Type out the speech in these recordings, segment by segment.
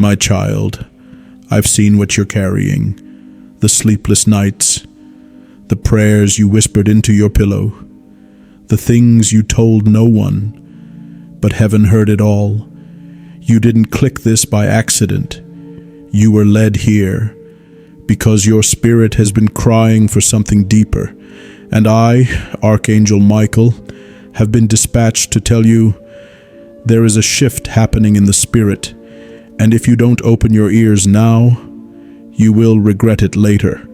My child, I've seen what you're carrying, the sleepless nights, the prayers you whispered into your pillow, the things you told no one, but heaven heard it all. You didn't click this by accident. You were led here because your spirit has been crying for something deeper, and I, Archangel Michael, have been dispatched to tell you there is a shift happening in the spirit, and if you don't open your ears now, you will regret it later.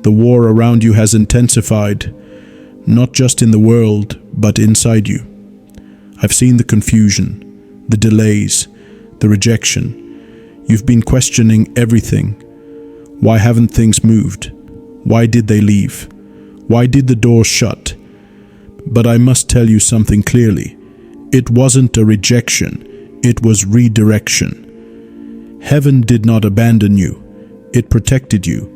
The war around you has intensified, not just in the world, but inside you. I've seen the confusion, the delays, the rejection. You've been questioning everything. Why haven't things moved? Why did they leave? Why did the door shut? But I must tell you something clearly. It wasn't a rejection, it was redirection. Heaven did not abandon you, it protected you.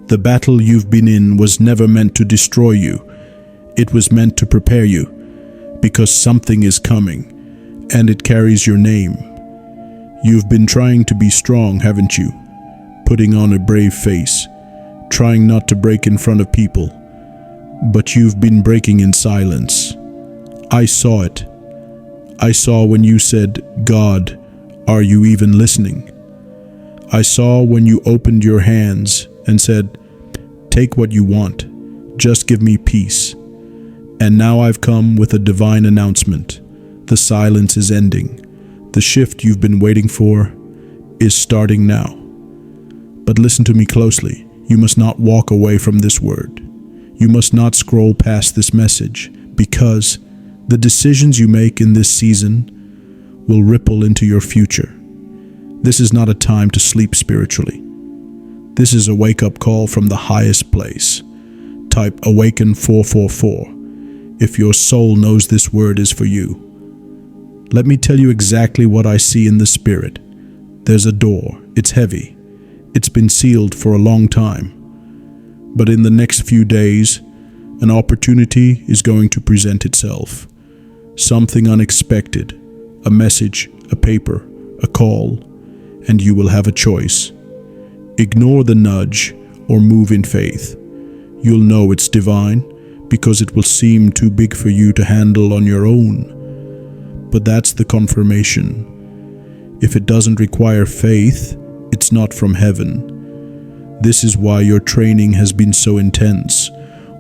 The battle you've been in was never meant to destroy you. It was meant to prepare you, because something is coming, and it carries your name. You've been trying to be strong, haven't you? Putting on a brave face, trying not to break in front of people. But you've been breaking in silence. I saw it. I saw when you said, "God, are you even listening?" I saw when you opened your hands and said, "Take what you want, just give me peace." And now I've come with a divine announcement. The silence is ending. The shift you've been waiting for is starting now. But listen to me closely. You must not walk away from this word. You must not scroll past this message, because the decisions you make in this season will ripple into your future. This is not a time to sleep spiritually. This is a wake-up call from the highest place. Type Awaken 444 if your soul knows this word is for you. Let me tell you exactly what I see in the spirit. There's a door. It's heavy. It's been sealed for a long time. But in the next few days, an opportunity is going to present itself. Something unexpected, a message, a paper, a call, and you will have a choice. Ignore the nudge or move in faith. You'll know it's divine because it will seem too big for you to handle on your own. But that's the confirmation. If it doesn't require faith, it's not from heaven. This is why your training has been so intense,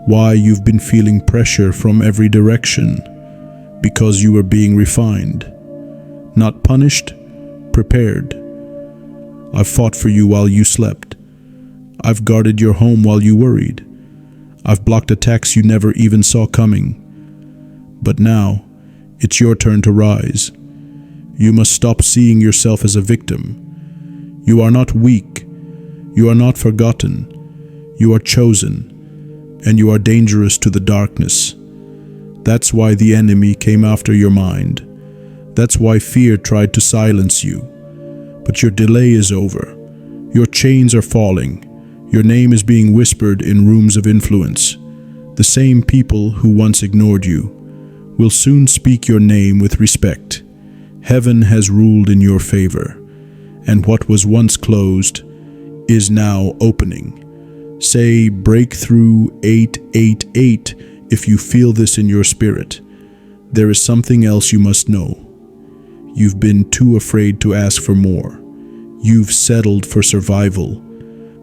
why you've been feeling pressure from every direction, because you were being refined. Not punished, prepared. I've fought for you while you slept. I've guarded your home while you worried. I've blocked attacks you never even saw coming. But now, it's your turn to rise. You must stop seeing yourself as a victim. You are not weak. You are not forgotten. You are chosen. And you are dangerous to the darkness. That's why the enemy came after your mind. That's why fear tried to silence you. But your delay is over. Your chains are falling. Your name is being whispered in rooms of influence. The same people who once ignored you will soon speak your name with respect. Heaven has ruled in your favor, and what was once closed is now opening. Say breakthrough 888 if you feel this in your spirit. There is something else you must know. You've been too afraid to ask for more. You've settled for survival.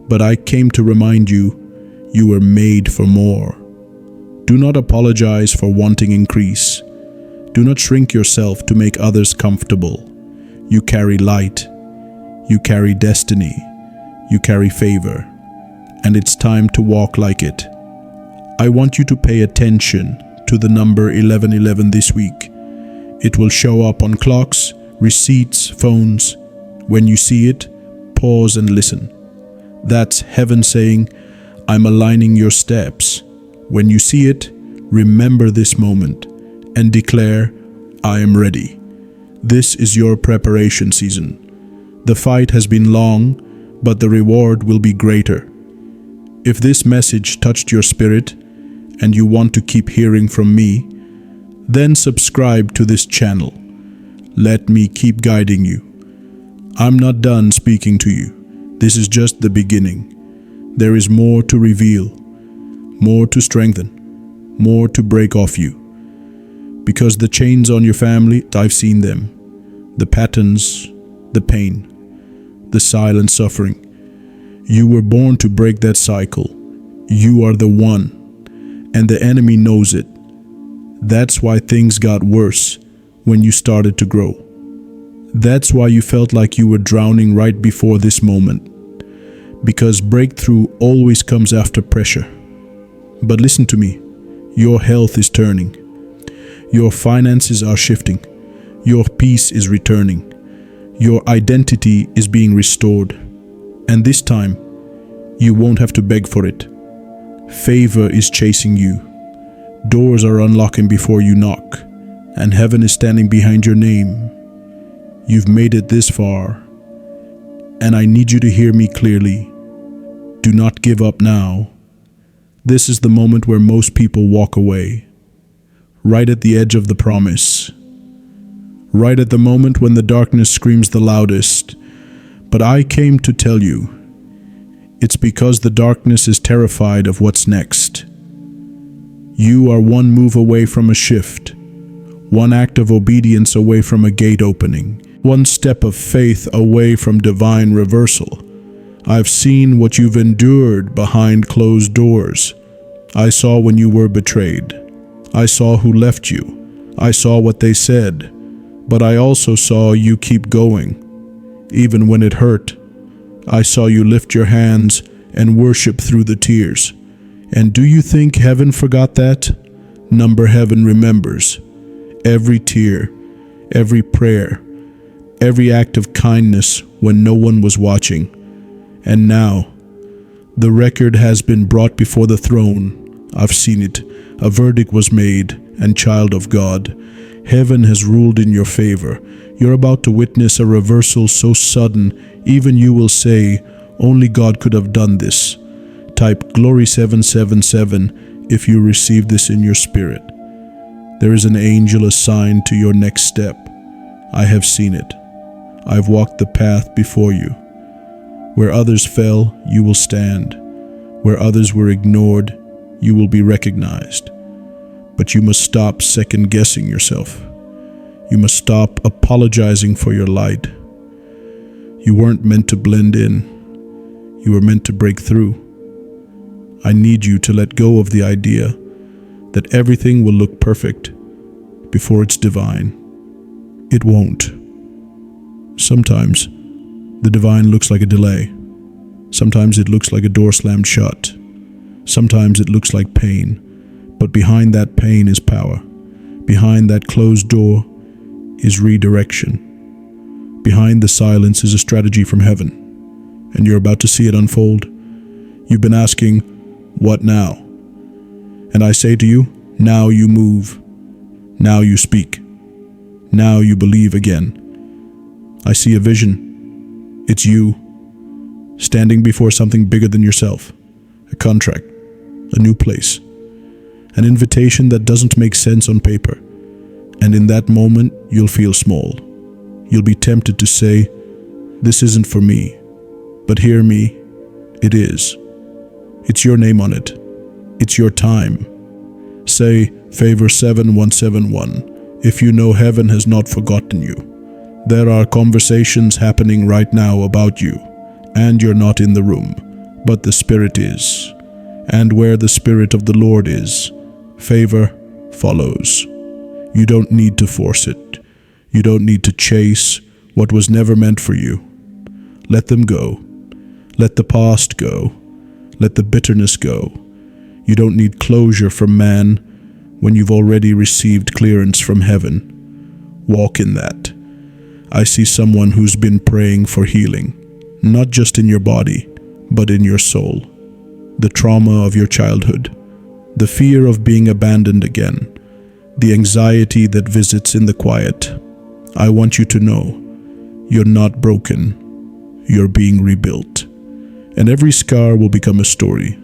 But I came to remind you, you were made for more. Do not apologize for wanting increase. Do not shrink yourself to make others comfortable. You carry light. You carry destiny. You carry favor. And it's time to walk like it. I want you to pay attention to the number 1111 this week. It will show up on clocks, receipts, phones. When you see it, pause and listen. That's heaven saying, I'm aligning your steps. When you see it, remember this moment and declare, I am ready. This is your preparation season. The fight has been long, but the reward will be greater. If this message touched your spirit and you want to keep hearing from me, then subscribe to this channel. Let me keep guiding you. I'm not done speaking to you. This is just the beginning. There is more to reveal, more to strengthen, more to break off you. Because the chains on your family, I've seen them. The patterns, the pain, the silent suffering. You were born to break that cycle. You are the one, and the enemy knows it. That's why things got worse when you started to grow. That's why you felt like you were drowning right before this moment. Because breakthrough always comes after pressure. But listen to me, your health is turning. Your finances are shifting. Your peace is returning. Your identity is being restored. And this time, you won't have to beg for it. Favor is chasing you. Doors are unlocking before you knock, and heaven is standing behind your name. You've made it this far, and I need you to hear me clearly. Do not give up now. This is the moment where most people walk away, right at the edge of the promise, right at the moment when the darkness screams the loudest. But I came to tell you, it's because the darkness is terrified of what's next. You are one move away from a shift, one act of obedience away from a gate opening, one step of faith away from divine reversal. I've seen what you've endured behind closed doors. I saw when you were betrayed. I saw who left you. I saw what they said. But I also saw you keep going, even when it hurt. I saw you lift your hands and worship through the tears. And do you think heaven forgot that? Heaven remembers. Every tear, every prayer, every act of kindness when no one was watching. And now, the record has been brought before the throne. I've seen it. A verdict was made, and child of God, heaven has ruled in your favor. You're about to witness a reversal so sudden, even you will say, only God could have done this. Type Glory 777 if you receive this in your spirit. There is an angel assigned to your next step. I have seen it. I've walked the path before you. Where others fell, you will stand. Where others were ignored, you will be recognized. But you must stop second-guessing yourself. You must stop apologizing for your light. You weren't meant to blend in. You were meant to break through. I need you to let go of the idea that everything will look perfect before it's divine. It won't. Sometimes the divine looks like a delay. Sometimes it looks like a door slammed shut. Sometimes it looks like pain. But behind that pain is power. Behind that closed door is redirection. Behind the silence is a strategy from heaven. And you're about to see it unfold. You've been asking, what now? And I say to you, now you move. Now you speak. Now you believe again. I see a vision. It's you, standing before something bigger than yourself. A contract, a new place, an invitation that doesn't make sense on paper. And in that moment, you'll feel small. You'll be tempted to say, this isn't for me. But hear me, it is. It's your name on it. It's your time. Say, Favor 7171, if you know heaven has not forgotten you. There are conversations happening right now about you, and you're not in the room, but the Spirit is. And where the Spirit of the Lord is, favor follows. You don't need to force it. You don't need to chase what was never meant for you. Let them go. Let the past go. Let the bitterness go. You don't need closure from man when you've already received clearance from heaven. Walk in that. I see someone who's been praying for healing, not just in your body, but in your soul. The trauma of your childhood, the fear of being abandoned again, the anxiety that visits in the quiet. I want you to know, you're not broken. You're being rebuilt. And every scar will become a story.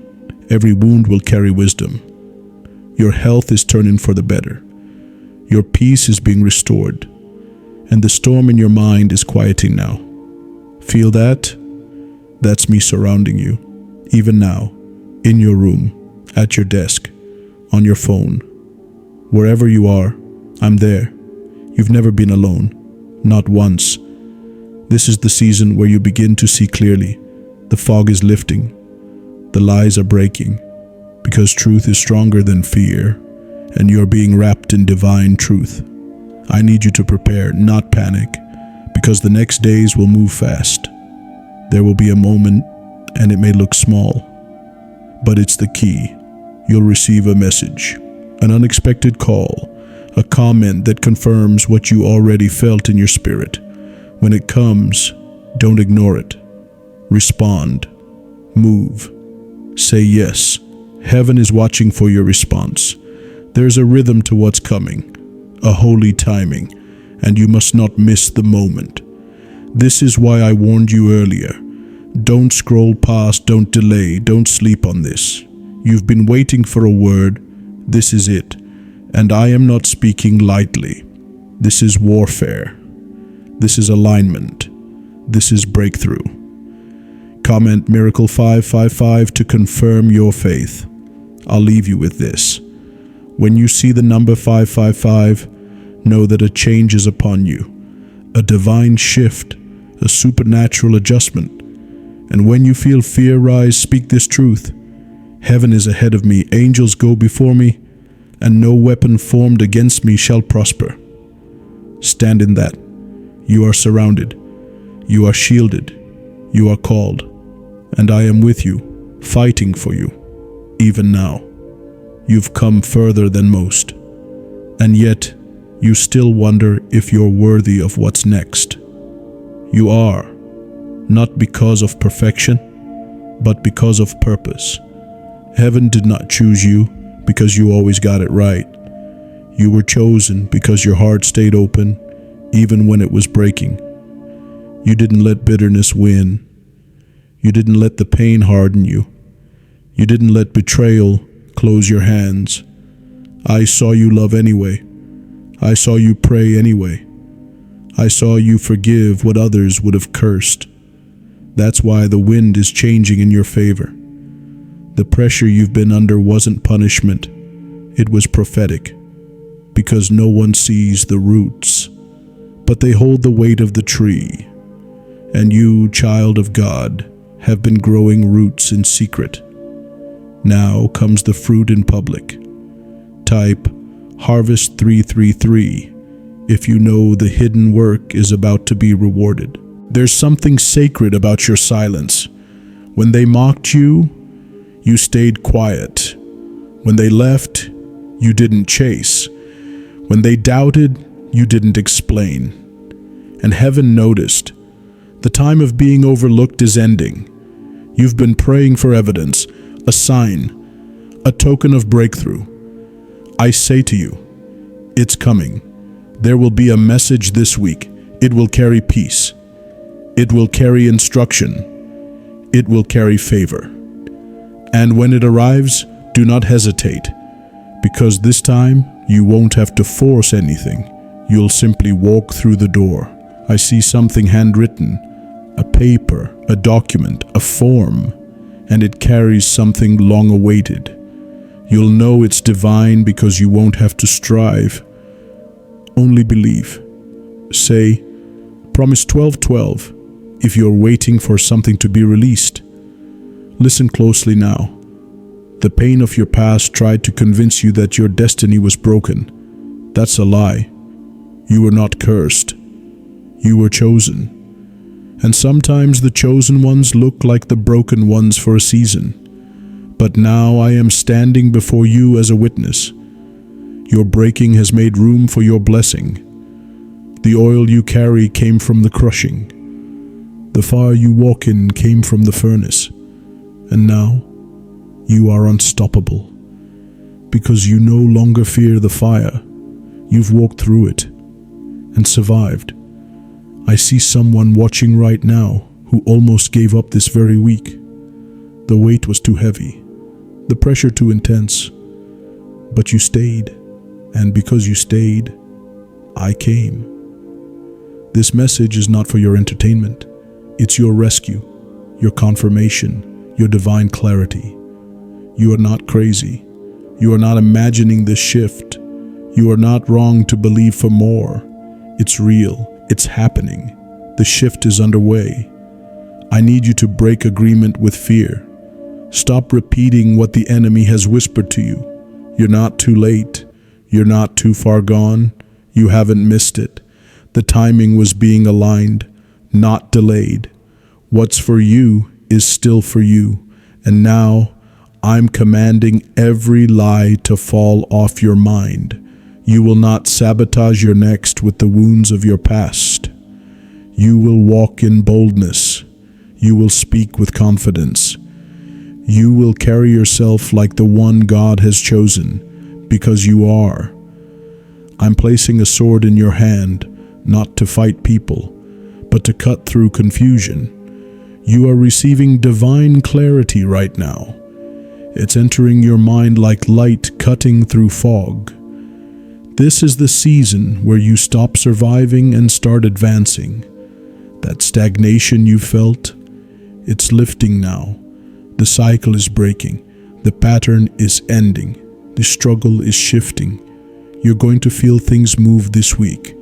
Every wound will carry wisdom. Your health is turning for the better. Your peace is being restored. And the storm in your mind is quieting now. Feel that? That's me surrounding you, even now, in your room, at your desk, on your phone. Wherever you are, I'm there. You've never been alone, not once. This is the season where you begin to see clearly. The fog is lifting. The lies are breaking, because truth is stronger than fear, and you're being wrapped in divine truth. I need you to prepare, not panic, because the next days will move fast. There will be a moment, and it may look small, but it's the key. You'll receive a message, an unexpected call, a comment that confirms what you already felt in your spirit. When it comes, don't ignore it. Respond. Move. Say yes. Heaven is watching for your response. There's a rhythm to what's coming, a holy timing, and you must not miss the moment. This is why I warned you earlier. Don't scroll past, don't delay, don't sleep on this. You've been waiting for a word. This is it. And I am not speaking lightly. This is warfare. This is alignment. This is breakthrough. Comment Miracle 555 to confirm your faith. I'll leave you with this. When you see the number 555, know that a change is upon you, a divine shift, a supernatural adjustment. And when you feel fear rise, speak this truth. Heaven is ahead of me, angels go before me, and no weapon formed against me shall prosper. Stand in that. You are surrounded. You are shielded. You are called. And I am with you, fighting for you, even now. You've come further than most. And yet, you still wonder if you're worthy of what's next. You are, not because of perfection, but because of purpose. Heaven did not choose you because you always got it right. You were chosen because your heart stayed open, even when it was breaking. You didn't let bitterness win. You didn't let the pain harden you. You didn't let betrayal close your hands. I saw you love anyway. I saw you pray anyway. I saw you forgive what others would have cursed. That's why the wind is changing in your favor. The pressure you've been under wasn't punishment. It was prophetic. Because no one sees the roots, but they hold the weight of the tree. And you, child of God, have been growing roots in secret. Now comes the fruit in public. Type Harvest 333 if you know the hidden work is about to be rewarded. There's something sacred about your silence. When they mocked you, you stayed quiet. When they left, you didn't chase. When they doubted, you didn't explain. And heaven noticed. The time of being overlooked is ending. You've been praying for evidence, a sign, a token of breakthrough. I say to you, it's coming. There will be a message this week. It will carry peace. It will carry instruction. It will carry favor. And when it arrives, do not hesitate, because this time you won't have to force anything. You'll simply walk through the door. I see something handwritten, a paper, a document, a form, and it carries something long awaited. You'll know it's divine because you won't have to strive. Only believe. Say, Promise 12:12, if you're waiting for something to be released. Listen closely now. The pain of your past tried to convince you that your destiny was broken. That's a lie. You were not cursed. You were chosen. And sometimes the chosen ones look like the broken ones for a season. But now I am standing before you as a witness. Your breaking has made room for your blessing. The oil you carry came from the crushing. The fire you walk in came from the furnace. And now you are unstoppable. Because you no longer fear the fire. You've walked through it and survived. I see someone watching right now who almost gave up this very week. The weight was too heavy, the pressure too intense. But you stayed, and because you stayed, I came. This message is not for your entertainment. It's your rescue, your confirmation, your divine clarity. You are not crazy. You are not imagining this shift. You are not wrong to believe for more. It's real. It's happening. The shift is underway. I need you to break agreement with fear. Stop repeating what the enemy has whispered to you. You're not too late. You're not too far gone. You haven't missed it. The timing was being aligned, not delayed. What's for you is still for you. And now I'm commanding every lie to fall off your mind. You will not sabotage your next with the wounds of your past. You will walk in boldness. You will speak with confidence. You will carry yourself like the one God has chosen, because you are. I'm placing a sword in your hand, not to fight people, but to cut through confusion. You are receiving divine clarity right now. It's entering your mind like light cutting through fog. This is the season where you stop surviving and start advancing. That stagnation you felt, it's lifting now. The cycle is breaking. The pattern is ending. The struggle is shifting. You're going to feel things move this week.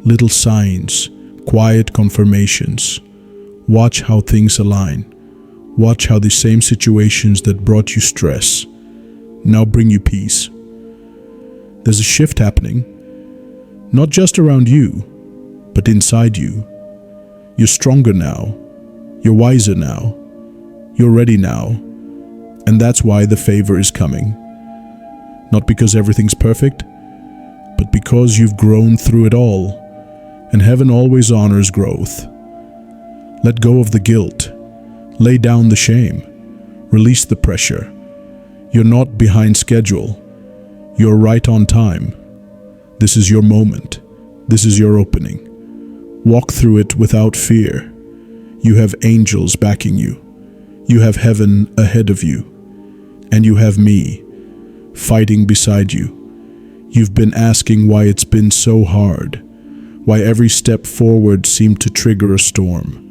Little signs, quiet confirmations. Watch how things align. Watch how the same situations that brought you stress now bring you peace. There's a shift happening, not just around you, but inside you. You're stronger now. You're wiser now. You're ready now. And that's why the favor is coming. Not because everything's perfect, but because you've grown through it all. And heaven always honors growth. Let go of the guilt. Lay down the shame. Release the pressure. You're not behind schedule. You're right on time. This is your moment. This is your opening. Walk through it without fear. You have angels backing you. You have heaven ahead of you. And you have me fighting beside you. You've been asking why it's been so hard. Why every step forward seemed to trigger a storm.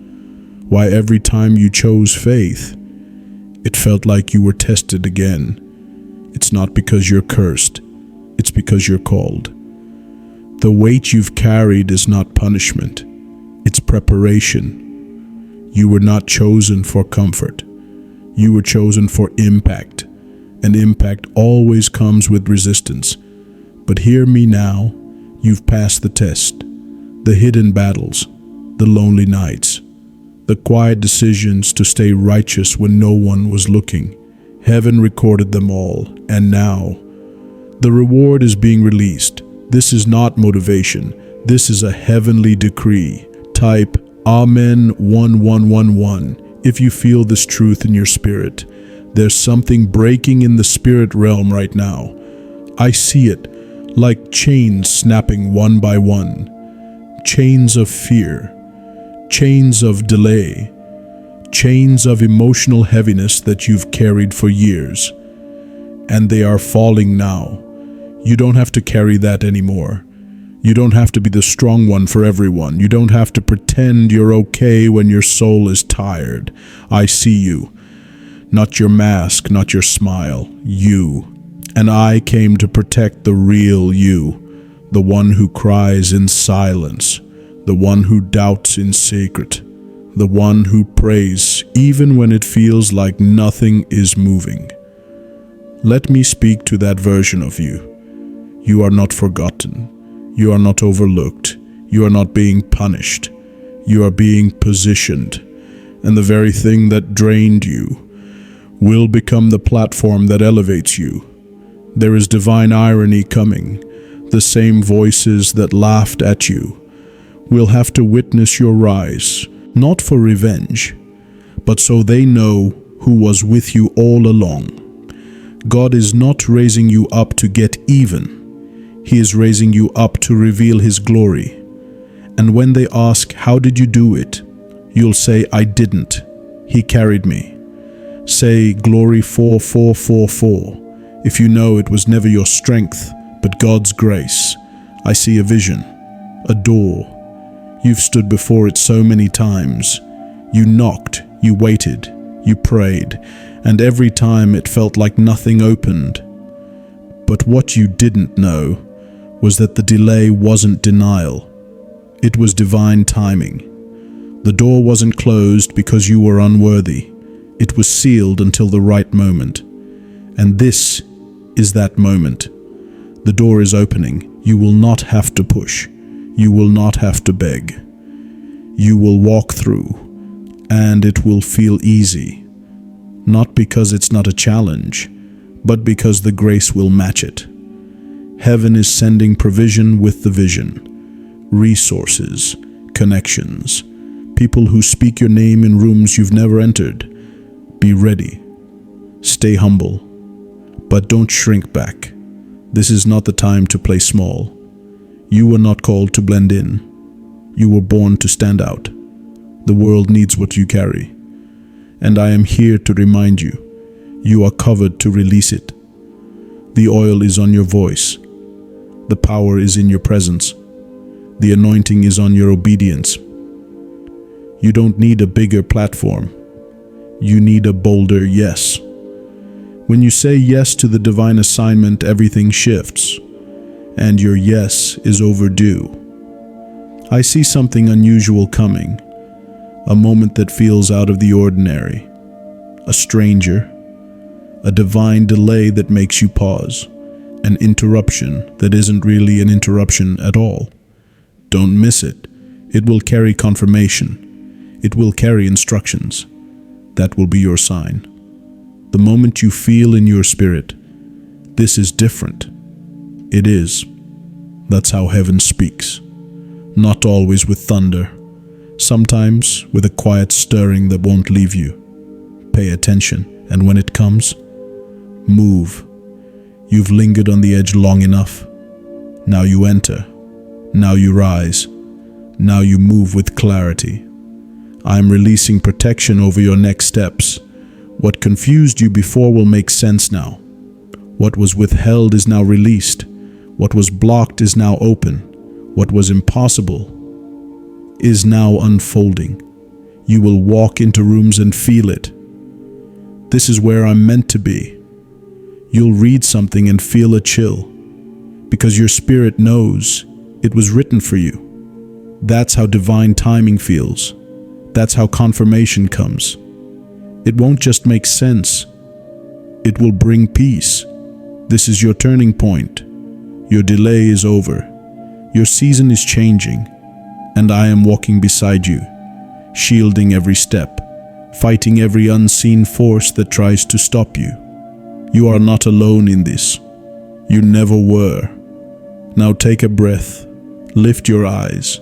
Why every time you chose faith, it felt like you were tested again. It's not because you're cursed. It's because you're called. The weight you've carried is not punishment. It's preparation. You were not chosen for comfort. You were chosen for impact. And impact always comes with resistance. But hear me now. You've passed the test. The hidden battles. The lonely nights. The quiet decisions to stay righteous when no one was looking. Heaven recorded them all, and now the reward is being released. This is not motivation. This is a heavenly decree. Type Amen 1111 if you feel this truth in your spirit. There's something breaking in the spirit realm right now. I see it like chains snapping one by one. Chains of fear. Chains of delay, chains of emotional heaviness that you've carried for years, and they are falling now. You don't have to carry that anymore. You don't have to be the strong one for everyone. You don't have to pretend you're okay when your soul is tired. I see you. Not your mask, not your smile. You. And I came to protect the real you, the one who cries in silence, the one who doubts in secret, the one who prays even when it feels like nothing is moving. Let me speak to that version of you. You are not forgotten. You are not overlooked. You are not being punished. You are being positioned. And the very thing that drained you will become the platform that elevates you. There is divine irony coming. The same voices that laughed at you will have to witness your rise, not for revenge, but so they know who was with you all along. God is not raising you up to get even. He is raising you up to reveal His glory. And when they ask, "How did you do it?" you'll say, "I didn't. He carried me." Say, "Glory 4444. If you know it was never your strength, but God's grace. I see a vision, a door. You've stood before it so many times. You knocked, you waited, you prayed, and every time it felt like nothing opened. But what you didn't know was that the delay wasn't denial. It was divine timing. The door wasn't closed because you were unworthy. It was sealed until the right moment. And this is that moment. The door is opening. You will not have to push. You will not have to beg. You will walk through, and it will feel easy. Not because it's not a challenge, but because the grace will match it. Heaven is sending provision with the vision, resources, connections, people who speak your name in rooms you've never entered. Be ready. Stay humble, but don't shrink back. This is not the time to play small. You were not called to blend in. You were born to stand out. The world needs what you carry. And I am here to remind you, you are covered to release it. The oil is on your voice. The power is in your presence. The anointing is on your obedience. You don't need a bigger platform. You need a bolder yes. When you say yes to the divine assignment, everything shifts, and your yes is overdue. I see something unusual coming, a moment that feels out of the ordinary, a stranger, a divine delay that makes you pause, an interruption that isn't really an interruption at all. Don't miss it. It will carry confirmation. It will carry instructions. That will be your sign. The moment you feel in your spirit, this is different. It is. That's how heaven speaks. Not always with thunder. Sometimes with a quiet stirring that won't leave you. Pay attention, and when it comes, move. You've lingered on the edge long enough. Now you enter. Now you rise. Now you move with clarity. I'm releasing protection over your next steps. What confused you before will make sense now. What was withheld is now released. What was blocked is now open. What was impossible is now unfolding. You will walk into rooms and feel it. This is where I'm meant to be. You'll read something and feel a chill, because your spirit knows it was written for you. That's how divine timing feels. That's how confirmation comes. It won't just make sense. It will bring peace. This is your turning point. Your delay is over. Your season is changing, and I am walking beside you, shielding every step, fighting every unseen force that tries to stop you. You are not alone in this. You never were. Now take a breath, lift your eyes,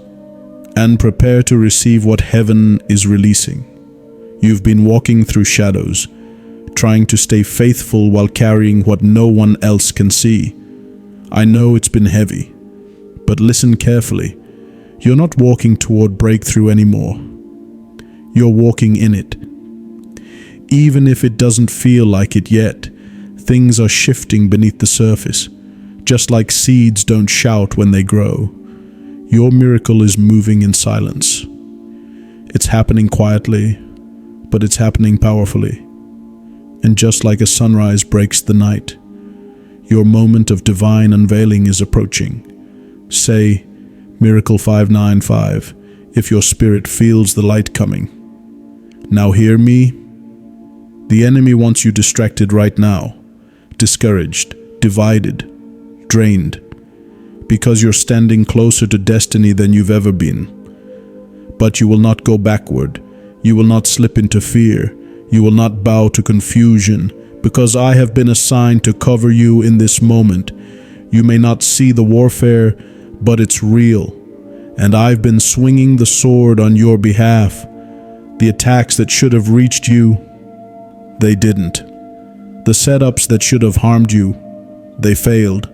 and prepare to receive what heaven is releasing. You've been walking through shadows, trying to stay faithful while carrying what no one else can see. I know it's been heavy, but listen carefully. You're not walking toward breakthrough anymore. You're walking in it. Even if it doesn't feel like it yet, things are shifting beneath the surface, just like seeds don't shout when they grow. Your miracle is moving in silence. It's happening quietly, but it's happening powerfully. And just like a sunrise breaks the night, your moment of divine unveiling is approaching. Say, Miracle 595, if your spirit feels the light coming. Now hear me. The enemy wants you distracted right now, discouraged, divided, drained, because you're standing closer to destiny than you've ever been. But you will not go backward. You will not slip into fear. You will not bow to confusion, because I have been assigned to cover you in this moment. You may not see the warfare, but it's real. And I've been swinging the sword on your behalf. The attacks that should have reached you, they didn't. The setups that should have harmed you, they failed.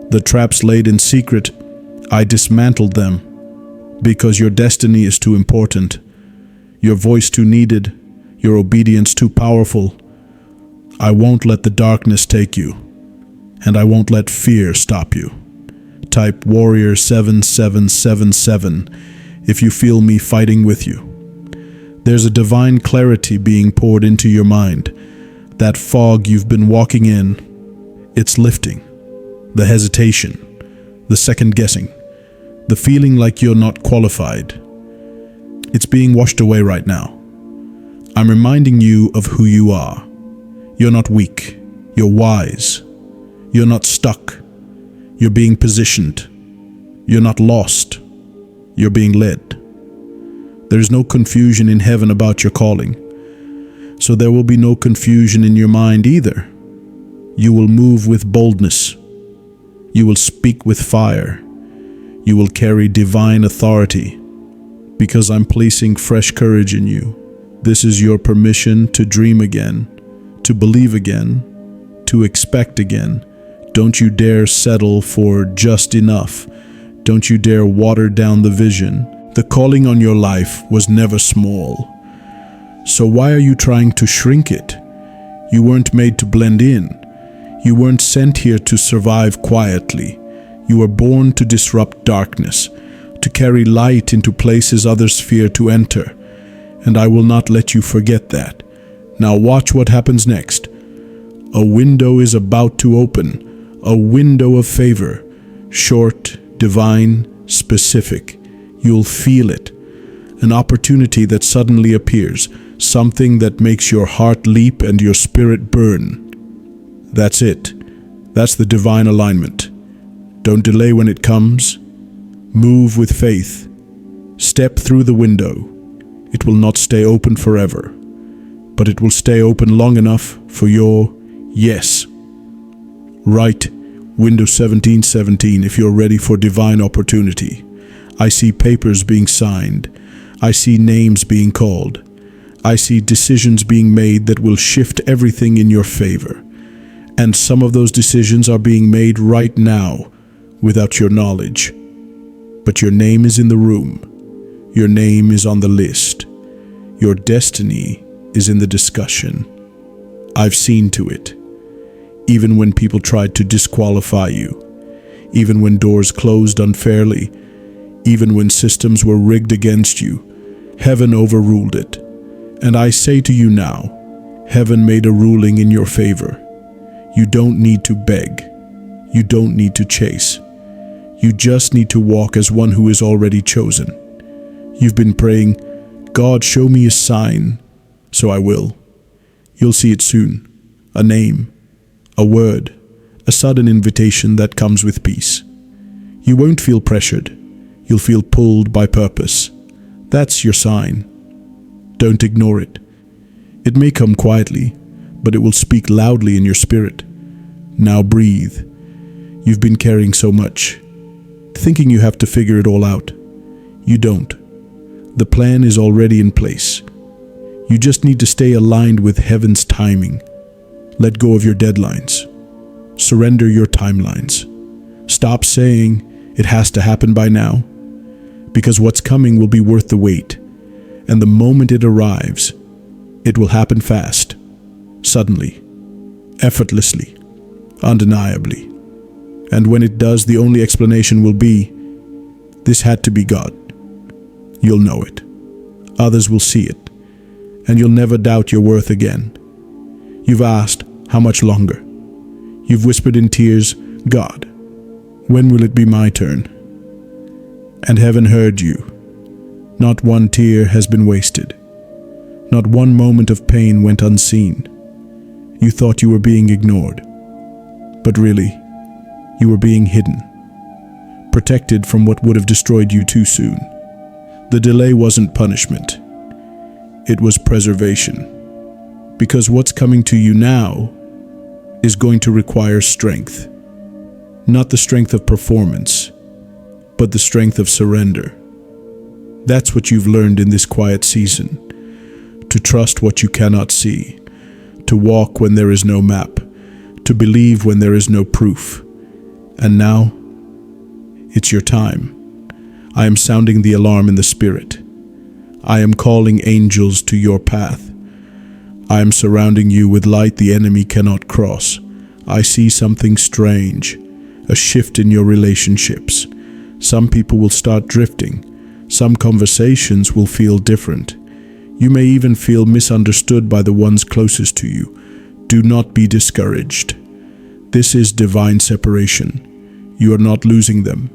The traps laid in secret, I dismantled them, because your destiny is too important, your voice too needed, your obedience too powerful. I won't let the darkness take you, and I won't let fear stop you. Type Warrior 7777 if you feel me fighting with you. There's a divine clarity being poured into your mind. That fog you've been walking in, it's lifting. The hesitation, the second guessing, the feeling like you're not qualified, it's being washed away right now. I'm reminding you of who you are. You're not weak. You're wise. You're not stuck. You're being positioned. You're not lost. You're being led. There is no confusion in heaven about your calling. So there will be no confusion in your mind either. You will move with boldness. You will speak with fire. You will carry divine authority because I'm placing fresh courage in you. This is your permission to dream again, to believe again, to expect again. Don't you dare settle for just enough. Don't you dare water down the vision. The calling on your life was never small. So why are you trying to shrink it? You weren't made to blend in. You weren't sent here to survive quietly. You were born to disrupt darkness, to carry light into places others fear to enter. And I will not let you forget that. Now watch what happens next. A window is about to open, a window of favor, short, divine, specific. You'll feel it. An opportunity that suddenly appears, something that makes your heart leap and your spirit burn. That's it. That's the divine alignment. Don't delay when it comes. Move with faith. Step through the window. It will not stay open forever, but it will stay open long enough for your yes. Write window 1717 if you're ready for divine opportunity. I see papers being signed. I see names being called. I see decisions being made that will shift everything in your favor. And some of those decisions are being made right now without your knowledge. But your name is in the room. Your name is on the list. Your destiny is in the discussion. I've seen to it. Even when people tried to disqualify you, even when doors closed unfairly, even when systems were rigged against you, heaven overruled it. And I say to you now, heaven made a ruling in your favor. You don't need to beg. You don't need to chase. You just need to walk as one who is already chosen. You've been praying, God, show me a sign, so I will. You'll see it soon. A name, a word, a sudden invitation that comes with peace. You won't feel pressured. You'll feel pulled by purpose. That's your sign. Don't ignore it. It may come quietly, but it will speak loudly in your spirit. Now breathe. You've been carrying so much, thinking you have to figure it all out. You don't. The plan is already in place. You just need to stay aligned with heaven's timing. Let go of your deadlines. Surrender your timelines. Stop saying it has to happen by now, because what's coming will be worth the wait. And the moment it arrives, it will happen fast, suddenly, effortlessly, undeniably. And when it does, the only explanation will be, this had to be God. You'll know it. Others will see it. And you'll never doubt your worth again. You've asked, how much longer? You've whispered in tears, God, when will it be my turn? And heaven heard you. Not one tear has been wasted. Not one moment of pain went unseen. You thought you were being ignored. But really, you were being hidden, protected from what would have destroyed you too soon. The delay wasn't punishment. It was preservation. Because what's coming to you now is going to require strength. Not the strength of performance, but the strength of surrender. That's what you've learned in this quiet season. To trust what you cannot see. To walk when there is no map. To believe when there is no proof. And now, it's your time. I am sounding the alarm in the spirit. I am calling angels to your path. I am surrounding you with light the enemy cannot cross. I see something strange, a shift in your relationships. Some people will start drifting. Some conversations will feel different. You may even feel misunderstood by the ones closest to you. Do not be discouraged. This is divine separation. You are not losing them.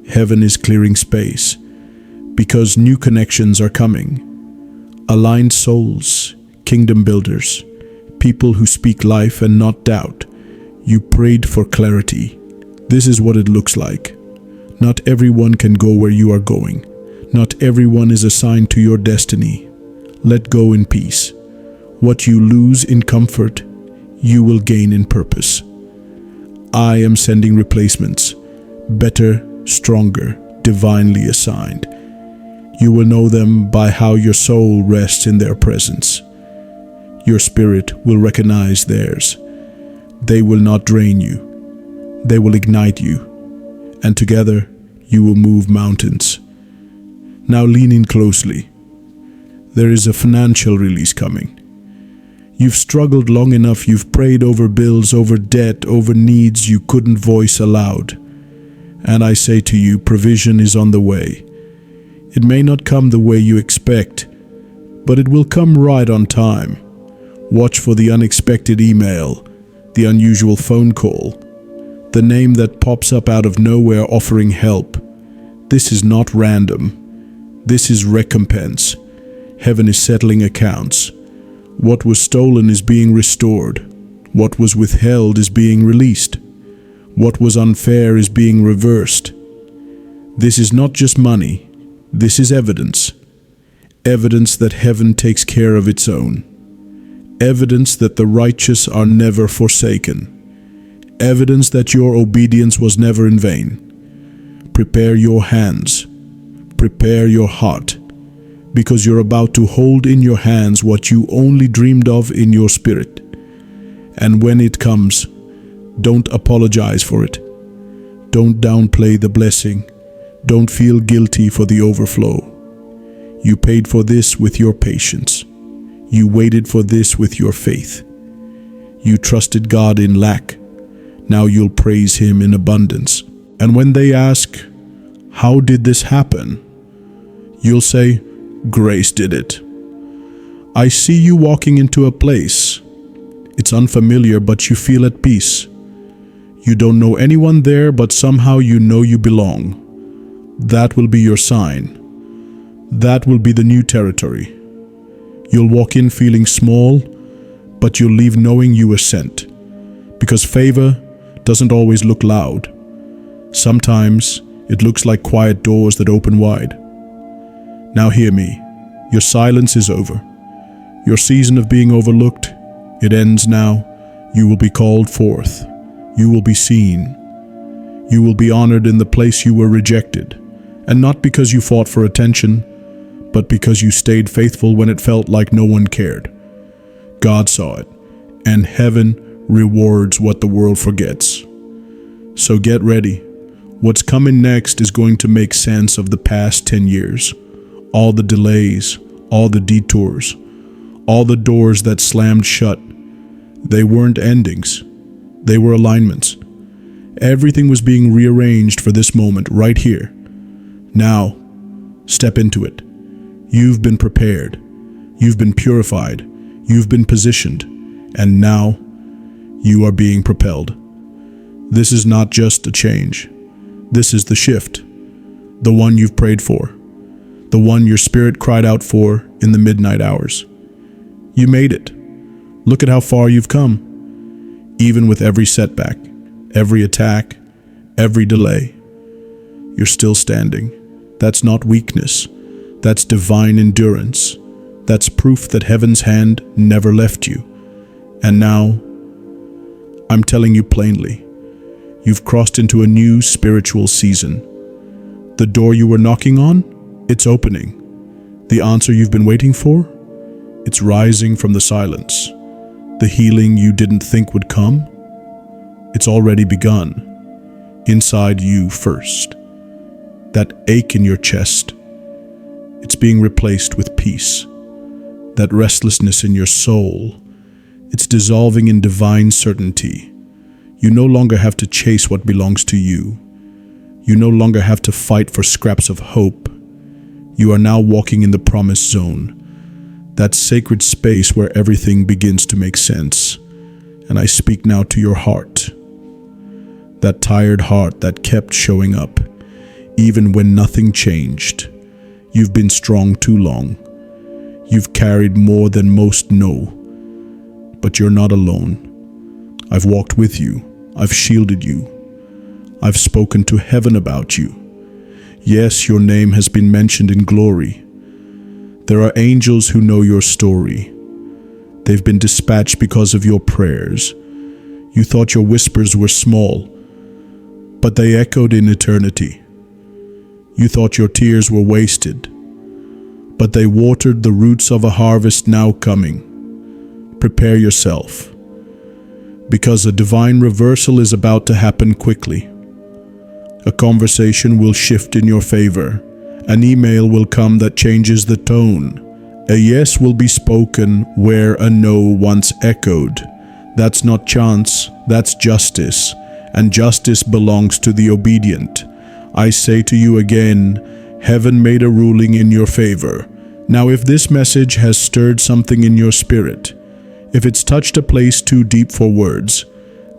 Heaven is clearing space because new connections are coming. Aligned souls, kingdom builders, people who speak life and not doubt. You prayed for clarity. This is what it looks like. Not everyone can go where you are going. Not everyone is assigned to your destiny. Let go in peace. What you lose in comfort, you will gain in purpose. I am sending replacements, better, stronger, divinely assigned. You will know them by how your soul rests in their presence. Your spirit will recognize theirs. They will not drain you. They will ignite you. And together, you will move mountains. Now lean in closely. There is a financial release coming. You've struggled long enough. You've prayed over bills, over debt, over needs you couldn't voice aloud. And I say to you, provision is on the way. It may not come the way you expect, but it will come right on time. Watch for the unexpected email, the unusual phone call, the name that pops up out of nowhere offering help. This is not random. This is recompense. Heaven is settling accounts. What was stolen is being restored. What was withheld is being released. What was unfair is being reversed. This is not just money. This is evidence. Evidence that heaven takes care of its own. Evidence that the righteous are never forsaken. Evidence that your obedience was never in vain. Prepare your hands. Prepare your heart. Because you're about to hold in your hands what you only dreamed of in your spirit. And when it comes, don't apologize for it. Don't downplay the blessing. Don't feel guilty for the overflow. You paid for this with your patience. You waited for this with your faith. You trusted God in lack. Now you'll praise Him in abundance. And when they ask, how did this happen? You'll say, grace did it. I see you walking into a place. It's unfamiliar, but you feel at peace. You don't know anyone there, but somehow you know you belong. That will be your sign. That will be the new territory. You'll walk in feeling small, but you'll leave knowing you were sent. Because favor doesn't always look loud. Sometimes it looks like quiet doors that open wide. Now hear me. Your silence is over. Your season of being overlooked, it ends now. You will be called forth. You will be seen. You will be honored in the place you were rejected. And not because you fought for attention, but because you stayed faithful when it felt like no one cared. God saw it, and heaven rewards what the world forgets. So get ready. What's coming next is going to make sense of the past 10 years. All the delays, all the detours, all the doors that slammed shut. They weren't endings. They were alignments. Everything was being rearranged for this moment right here. Now, step into it. You've been prepared. You've been purified. You've been positioned. And now, you are being propelled. This is not just a change. This is the shift. The one you've prayed for. The one your spirit cried out for in the midnight hours. You made it. Look at how far you've come. Even with every setback, every attack, every delay, you're still standing. That's not weakness. That's divine endurance. That's proof that heaven's hand never left you. And now, I'm telling you plainly, you've crossed into a new spiritual season. The door you were knocking on, it's opening. The answer you've been waiting for, it's rising from the silence. The healing you didn't think would come, it's already begun. Inside you first. That ache in your chest, it's being replaced with peace. That restlessness in your soul, it's dissolving in divine certainty. You no longer have to chase what belongs to you. You no longer have to fight for scraps of hope. You are now walking in the promised zone. that sacred space where everything begins to make sense. And I speak now to your heart, that tired heart that kept showing up, even when nothing changed. You've been strong too long. You've carried more than most know. But you're not alone. I've walked with you. I've shielded you. I've spoken to heaven about you. Yes, your name has been mentioned in glory. There are angels who know your story. They've been dispatched because of your prayers. You thought your whispers were small, but they echoed in eternity. You thought your tears were wasted, but they watered the roots of a harvest now coming. Prepare yourself, because a divine reversal is about to happen quickly. A conversation will shift in your favor. An email will come that changes the tone. A yes will be spoken where a no once echoed. That's not chance, that's justice, and justice belongs to the obedient. I say to you again, heaven made a ruling in your favor. Now, if this message has stirred something in your spirit, if it's touched a place too deep for words,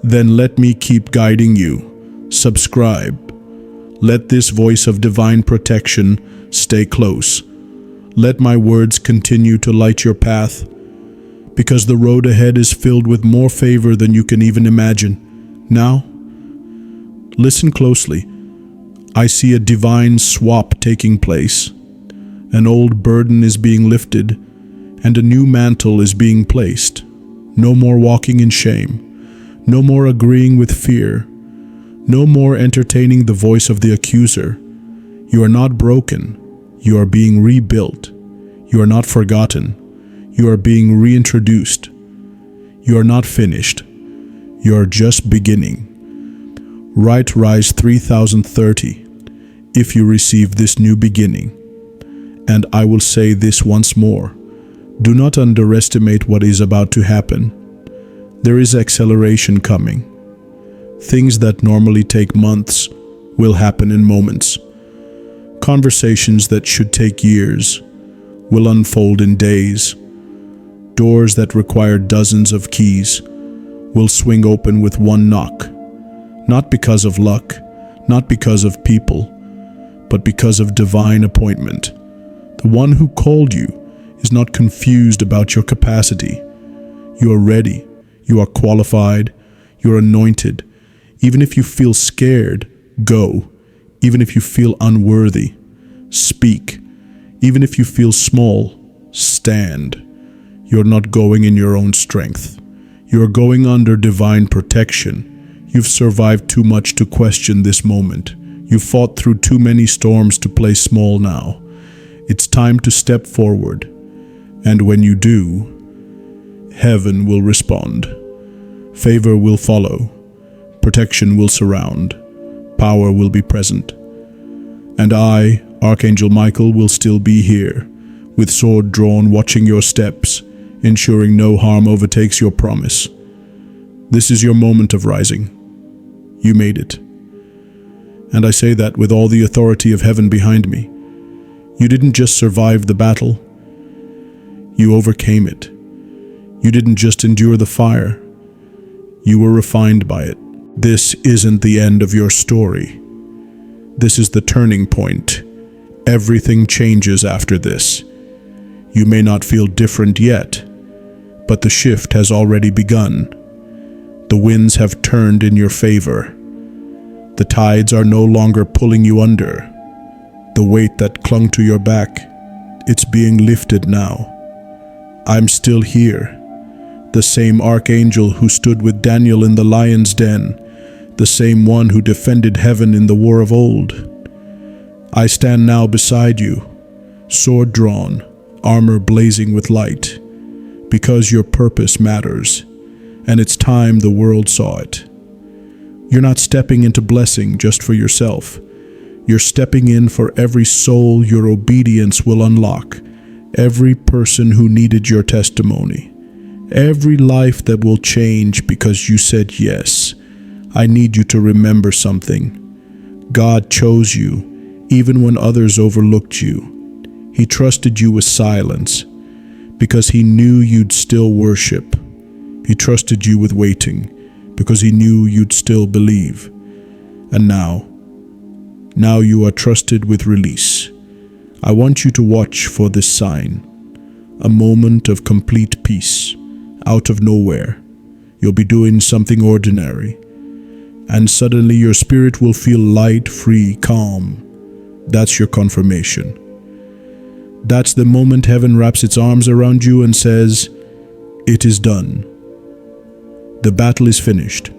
then let me keep guiding you. Subscribe. Let this voice of divine protection stay close. Let my words continue to light your path, because the road ahead is filled with more favor than you can even imagine. Now, listen closely. I see a divine swap taking place. An old burden is being lifted, and a new mantle is being placed. No more walking in shame. No more agreeing with fear. No more entertaining the voice of the accuser. You are not broken. You are being rebuilt. You are not forgotten. You are being reintroduced. You are not finished. You are just beginning. Right Rise 3030, if you receive this new beginning. And I will say this once more. Do not underestimate what is about to happen. There is acceleration coming. Things that normally take months will happen in moments. Conversations that should take years will unfold in days. Doors that require dozens of keys will swing open with one knock. Not because of luck, not because of people, but because of divine appointment. The one who called you is not confused about your capacity. You are ready. You are qualified. You are anointed. Even if you feel scared, go. Even if you feel unworthy, speak. Even if you feel small, stand. You're not going in your own strength. You're going under divine protection. You've survived too much to question this moment. You've fought through too many storms to play small now. It's time to step forward. And when you do, heaven will respond. Favor will follow. Protection will surround. Power will be present. And I, Archangel Michael, will still be here, with sword drawn, watching your steps, ensuring no harm overtakes your promise. This is your moment of rising. You made it. And I say that with all the authority of heaven behind me. You didn't just survive the battle. You overcame it. You didn't just endure the fire. You were refined by it. This isn't the end of your story. This is the turning point. Everything changes after this. You may not feel different yet, but the shift has already begun. The winds have turned in your favor. The tides are no longer pulling you under. The weight that clung to your back, it's being lifted now. I'm still here, the same archangel who stood with Daniel in the lion's den, the same one who defended heaven in the war of old. I stand now beside you, sword drawn, armor blazing with light, because your purpose matters, and it's time the world saw it. You're not stepping into blessing just for yourself. You're stepping in for every soul your obedience will unlock, every person who needed your testimony, every life that will change because you said yes. I need you to remember something. God chose you, even when others overlooked you. He trusted you with silence, because he knew you'd still worship. He trusted you with waiting because he knew you'd still believe. And now you are trusted with release. I want you to watch for this sign, a moment of complete peace, out of nowhere. You'll be doing something ordinary, and suddenly your spirit will feel light, free, calm. That's your confirmation. That's the moment heaven wraps its arms around you and says, "It is done." The battle is finished.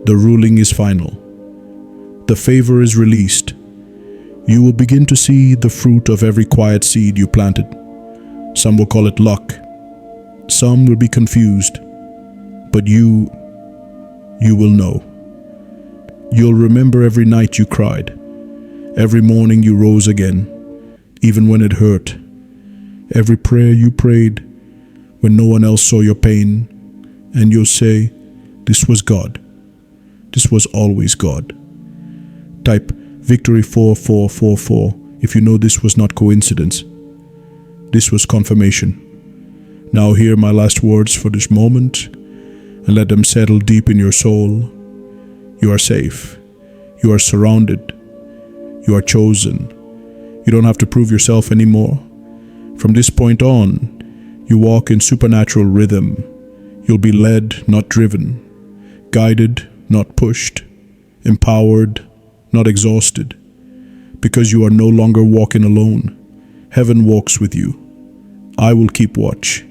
The ruling is final. The favor is released. You will begin to see the fruit of every quiet seed you planted. Some will call it luck. Some will be confused. But you will know. You'll remember every night you cried, every morning you rose again, even when it hurt, every prayer you prayed when no one else saw your pain, and you'll say, "This was God. This was always God." Type Victory 4444 if you know this was not coincidence. This was confirmation. Now hear my last words for this moment, and let them settle deep in your soul. You are safe. You are surrounded. You are chosen. You don't have to prove yourself anymore. From this point on, you walk in supernatural rhythm. You'll be led, not driven. Guided, not pushed. Empowered, not exhausted. Because you are no longer walking alone. Heaven walks with you. I will keep watch.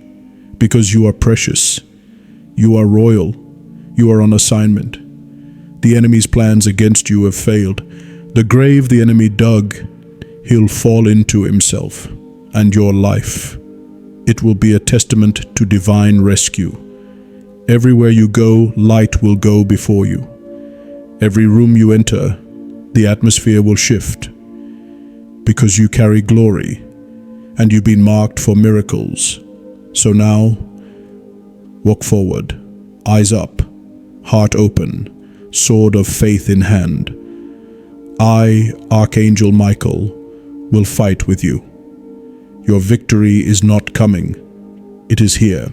Because you are precious. You are royal. You are on assignment. The enemy's plans against you have failed. The grave the enemy dug, he'll fall into himself. And your life, it will be a testament to divine rescue. Everywhere you go, light will go before you. Every room you enter, the atmosphere will shift. Because you carry glory, and you've been marked for miracles. So now, walk forward, eyes up, heart open, sword of faith in hand. I, Archangel Michael, will fight with you. Your victory is not coming. It is here.